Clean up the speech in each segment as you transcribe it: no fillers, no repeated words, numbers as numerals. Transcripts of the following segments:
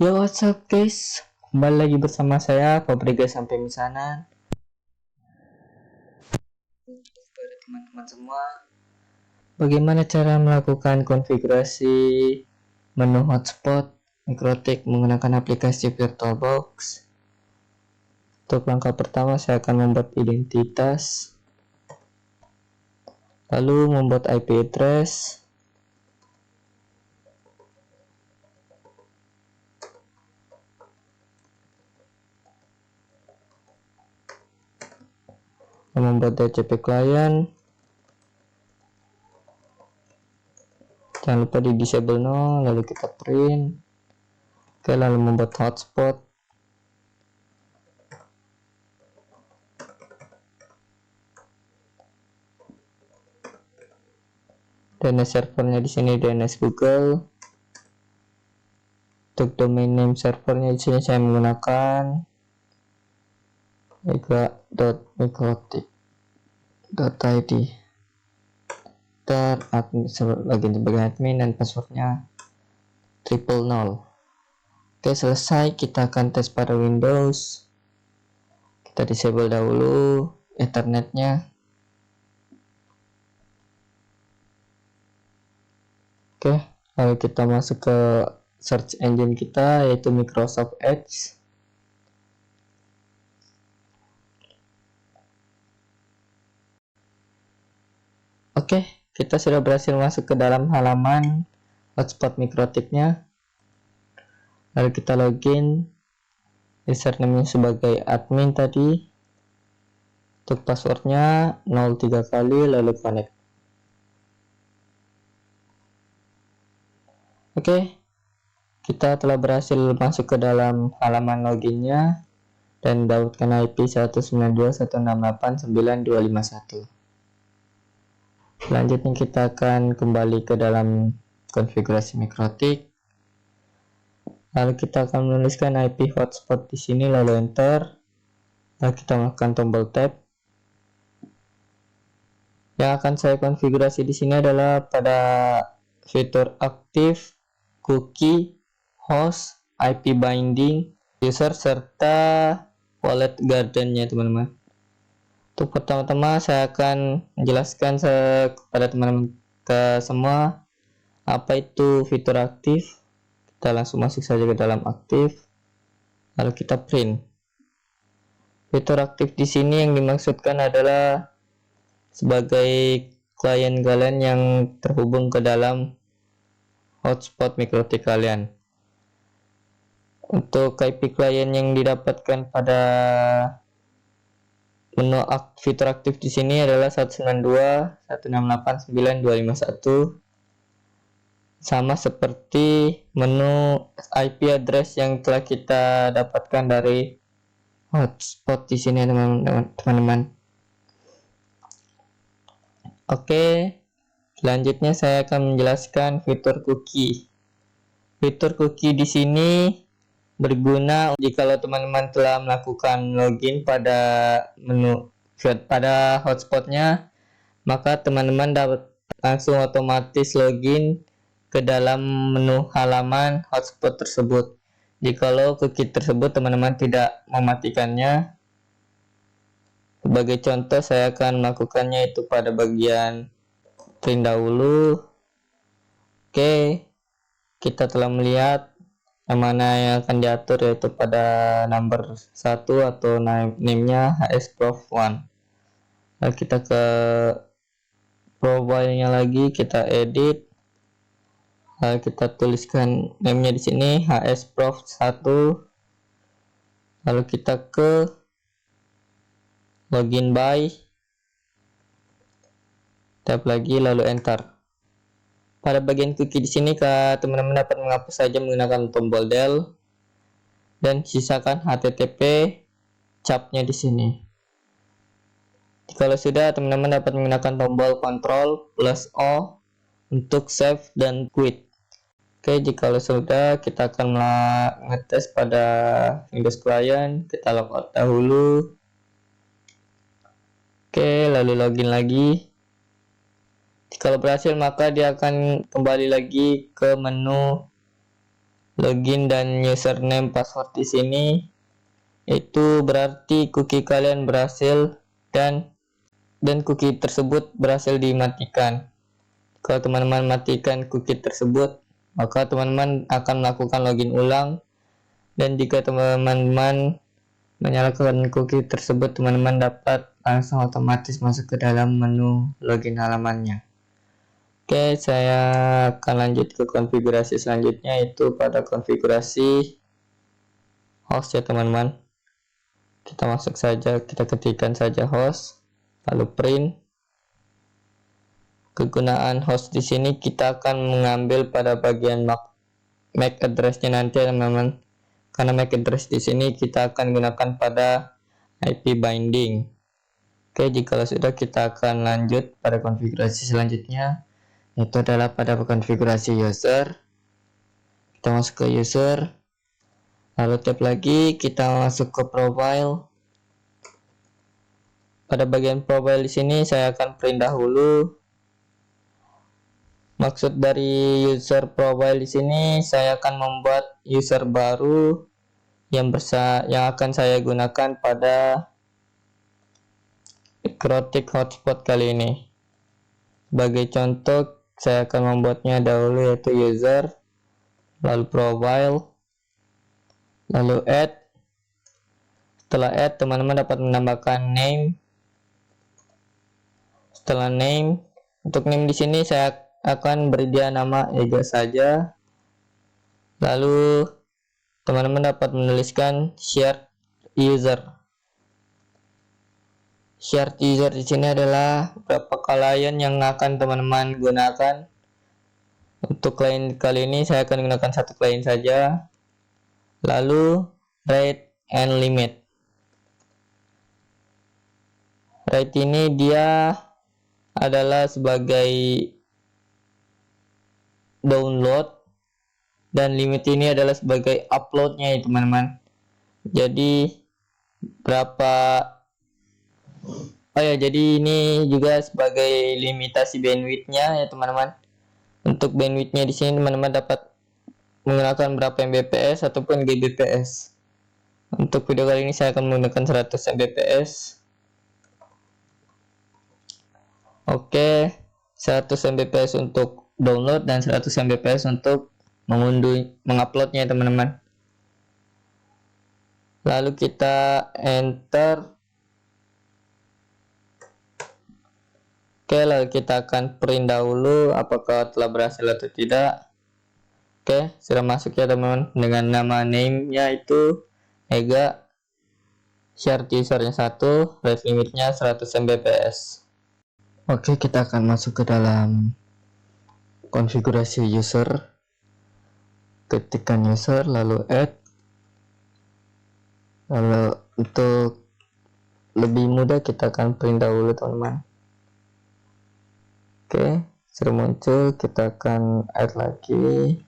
Yo, what's up guys? Kembali lagi bersama saya Fabregas sampai misanan. Pada teman-teman semua, bagaimana cara melakukan konfigurasi menu hotspot Mikrotik menggunakan aplikasi VirtualBox? Untuk langkah pertama, saya akan membuat identitas, lalu membuat IP address, membuat DHCP client. Jangan lupa di disable no, lalu kita print. Oke, lalu membuat hotspot. DNS servernya di sini DNS Google. Untuk domain name servernya di sini saya menggunakan mega.mikrotik.id. Admin login sebagai admin dan passwordnya 000. Oke, selesai. Kita akan tes pada Windows. Kita disable dahulu Ethernetnya. Oke, lalu kita masuk ke search engine kita, yaitu Microsoft Edge. Oke, kita sudah berhasil masuk ke dalam halaman hotspot Mikrotiknya. Lalu kita login, username sebagai admin tadi. Untuk passwordnya 03 kali, lalu connect. Oke, kita telah berhasil masuk ke dalam halaman loginnya dan mendapatkan IP 192.168.9.251. Selanjutnya kita akan kembali ke dalam konfigurasi Mikrotik. Lalu kita akan menuliskan IP hotspot di sini, lalu enter. Lalu kita melakukan tombol tab. Yang akan saya konfigurasi di sini adalah pada fitur aktif, cookie, host, IP binding, user, serta wallet gardennya, teman-teman. Untuk pertama-tama saya akan menjelaskan kepada teman-teman semua apa itu fitur aktif. Kita langsung masuk saja ke dalam aktif, lalu kita print. Fitur aktif di sini yang dimaksudkan adalah sebagai klien kalian yang terhubung ke dalam hotspot Mikrotik kalian. Untuk IP klien yang didapatkan pada menu fitur aktif di sini adalah 192.168.9.251, sama seperti menu IP address yang telah kita dapatkan dari hotspot di sini, teman-teman. Oke, selanjutnya saya akan menjelaskan fitur cookie. Fitur cookie di sini berguna jika teman-teman telah melakukan login pada hotspotnya, maka teman-teman dapat langsung otomatis login ke dalam menu halaman hotspot tersebut. Jikalau cookie tersebut teman-teman tidak mematikannya, sebagai contoh saya akan melakukannya itu pada bagian print dahulu. Oke, kita telah melihat yang mana yang akan diatur, yaitu pada number 1 atau name-nya hsprof1. Lalu kita ke profile-nya lagi, kita edit. Lalu kita tuliskan name-nya di sini hsprof1. Lalu kita ke login by, tab lagi, lalu enter. Pada bagian cookie di sini teman-teman dapat menghapus saja menggunakan tombol del dan sisakan http capnya di sini. Kalau sudah, teman-teman dapat menggunakan tombol Ctrl plus O untuk save dan quit. Oke, jika sudah, kita akan ngetes pada Windows client. Kita logout dahulu. Oke, lalu login lagi. Jika berhasil, maka dia akan kembali lagi ke menu login dan username password di sini, itu berarti cookie kalian berhasil dan cookie tersebut berhasil dimatikan. Kalau teman-teman matikan cookie tersebut, maka teman-teman akan melakukan login ulang, dan jika teman-teman menyalakan cookie tersebut, teman-teman dapat langsung otomatis masuk ke dalam menu login halamannya. Oke, saya akan lanjut ke konfigurasi selanjutnya, itu pada konfigurasi host ya teman-teman. Kita masuk saja, kita ketikkan saja host, lalu print. Kegunaan host di sini kita akan mengambil pada bagian MAC address-nya nanti ya teman-teman. Karena MAC address di sini kita akan gunakan pada IP binding. Oke, jika sudah, kita akan lanjut pada konfigurasi selanjutnya, itu adalah pada konfigurasi user. Kita masuk ke user, lalu tab lagi, kita masuk ke profile. Pada bagian profile di sini saya akan print dahulu. Maksud dari user profile di sini, saya akan membuat user baru yang akan saya gunakan pada Acrotic hotspot kali ini. Sebagai contoh, saya akan membuatnya dahulu, yaitu user, lalu profile, lalu add. Setelah add, teman-teman dapat menambahkan name. Setelah name, untuk name di sini saya akan beri dia nama Ega saja. Lalu teman-teman dapat menuliskan shared user. Shared user di sini adalah beberapa klien yang akan teman-teman gunakan. Untuk klien kali ini saya akan gunakan satu klien saja. Lalu rate and limit. Rate ini dia adalah sebagai download, dan limit ini adalah sebagai uploadnya ya teman-teman. Jadi jadi ini juga sebagai limitasi bandwidthnya ya teman-teman. Untuk bandwidthnya di sini teman-teman dapat menggunakan berapa Mbps ataupun Gbps. Untuk video kali ini saya akan menggunakan 100 Mbps. Oke, 100 Mbps untuk download dan 100 Mbps untuk menguploadnya teman-teman. Lalu kita enter. Oke, lalu kita akan print dahulu apakah telah berhasil atau tidak. Oke, sudah masuk ya teman-teman, dengan nama name-nya itu Ega, shared user-nya 1, rate limitnya 100 Mbps. Oke, kita akan masuk ke dalam konfigurasi user. Ketikkan user, lalu add. Lalu untuk lebih mudah kita akan print dahulu teman-teman. Oke, sudah muncul, kita akan add lagi.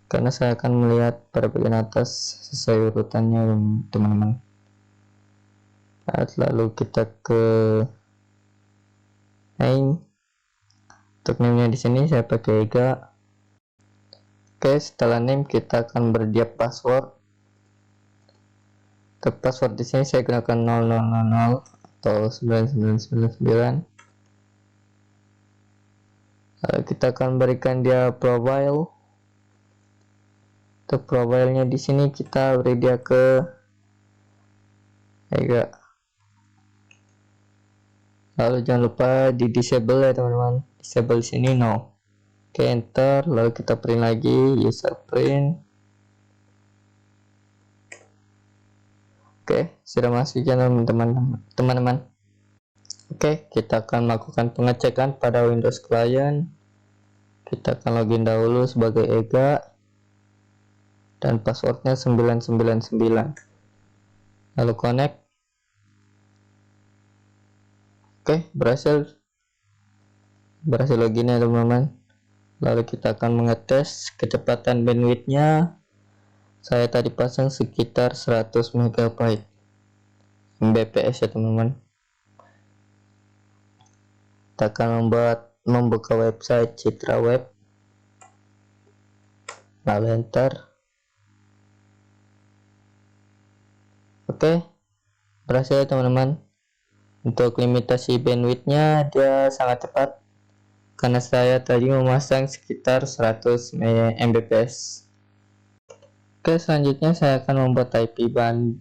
Karena saya akan melihat pada bagian atas sesuai urutannya teman-teman. Lalu kita ke name. Untuk name-nya di sini saya pakai Ega. Oke, setelah name kita akan berdia password. Untuk password di sini saya gunakan 0000 atau 9999. Lalu kita akan berikan dia profile. Untuk profilenya di sini kita beri dia ke Ega. Lalu jangan lupa di disable ya teman-teman. Disable di sini no. Oke, enter. Lalu kita print lagi, user print. Oke, sudah masuk ya teman-teman. Oke, kita akan melakukan pengecekan pada Windows Client. Kita akan login dahulu sebagai Ega dan passwordnya 999. Lalu connect. Oke, berhasil login ya teman-teman. Lalu kita akan mengetes kecepatan bandwidthnya. Saya tadi pasang sekitar 100 MB Mbps ya teman-teman. Kita akan membuka website Citra Web. lalu enter. Oke, berhasil teman-teman. Untuk limitasi bandwidthnya dia sangat cepat karena saya tadi memasang sekitar 100 Mbps. Oke, selanjutnya saya akan membuat IP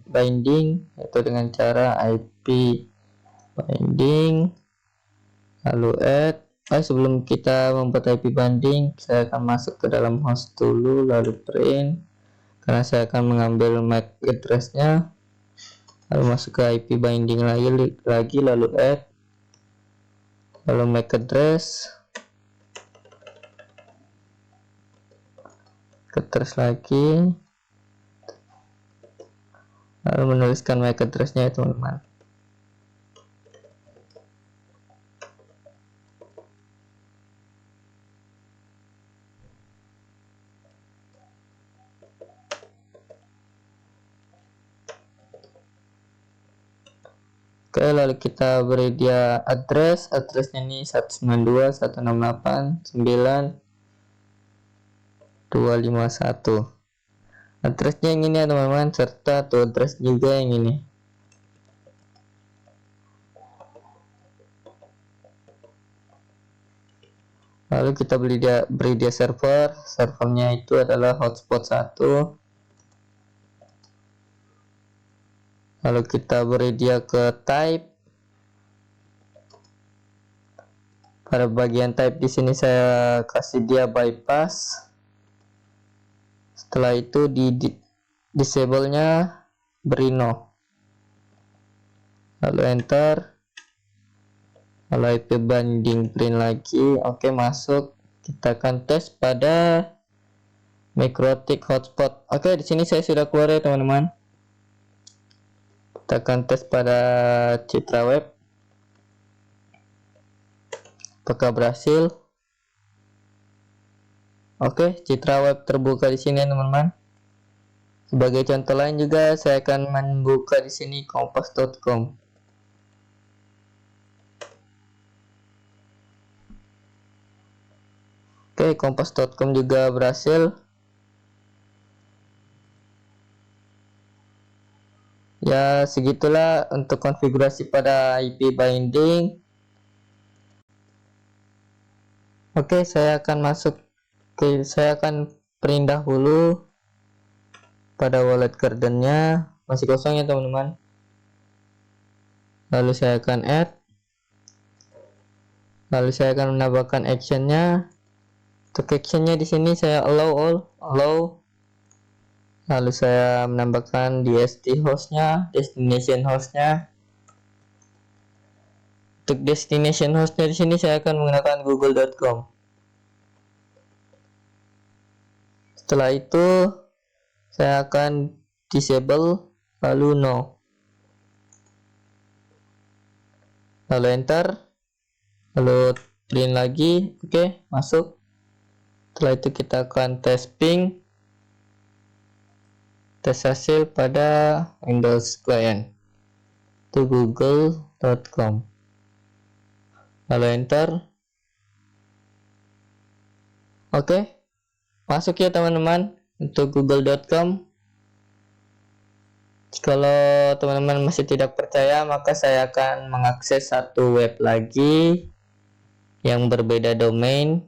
binding, yaitu dengan cara IP binding lalu add. Sebelum kita membuat IP binding, saya akan masuk ke dalam host dulu lalu print, karena saya akan mengambil MAC address-nya. Lalu masuk ke IP binding lagi lalu add, lalu MAC address lagi, lalu menuliskan MAC address-nya ya teman-teman. Oke, lalu kita beri dia addressnya ini 192.168.9.251. Addressnya yang ini ya teman-teman, serta tuh address juga yang ini. Lalu kita beri dia servernya itu adalah hotspot 1. Lalu kita beri dia ke type. Pada bagian type di sini saya kasih dia bypass. Setelah itu di disable-nya beri no. Lalu enter. Lalu IP binding print lagi. Oke, masuk. Kita akan tes pada MikroTik hotspot. Oke, di sini saya sudah keluar ya teman-teman. Kita akan tes pada Citra Web. Apakah berhasil? Oke, Citra Web terbuka di sini teman-teman. Sebagai contoh lain juga saya akan membuka di sini kompas.com. Oke, kompas.com juga berhasil. Ya, segitulah untuk konfigurasi pada IP binding. Oke, saya akan saya akan print dahulu pada wallet gardennya, masih kosong ya teman-teman. Lalu saya akan add. Lalu saya akan menambahkan actionnya. Untuk actionnya di sini saya allow. Lalu saya menambahkan destination hostnya. Untuk destination hostnya di sini saya akan menggunakan google.com. Setelah itu saya akan disable lalu no. Lalu enter. Lalu print lagi. Oke, masuk. Setelah itu kita akan tes ping. Tes hasil pada Windows client itu google.com. Lalu enter. Oke, masuk ya teman-teman untuk google.com. Kalau teman-teman masih tidak percaya, maka saya akan mengakses satu web lagi yang berbeda domain,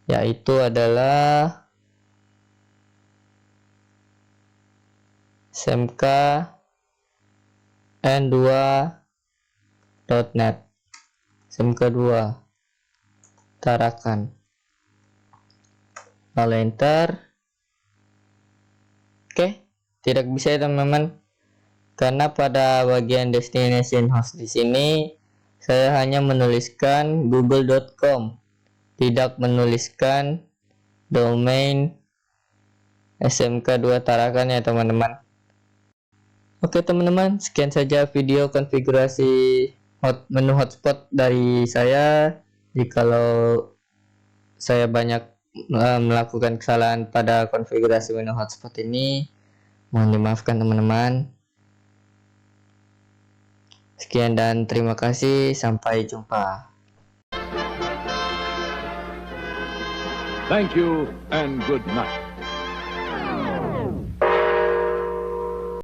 yaitu adalah smkn2.net. smk2 Tarakan. Lalu enter. Oke, tidak bisa ya teman-teman, karena pada bagian destination host di sini saya hanya menuliskan google.com, tidak menuliskan domain smk2 Tarakan ya teman-teman. Oke teman-teman, sekian saja video konfigurasi menu hotspot dari saya. Jikalau saya banyak melakukan kesalahan pada konfigurasi menu hotspot ini, mohon dimaafkan teman-teman. Sekian dan terima kasih, sampai jumpa. Thank you and good night.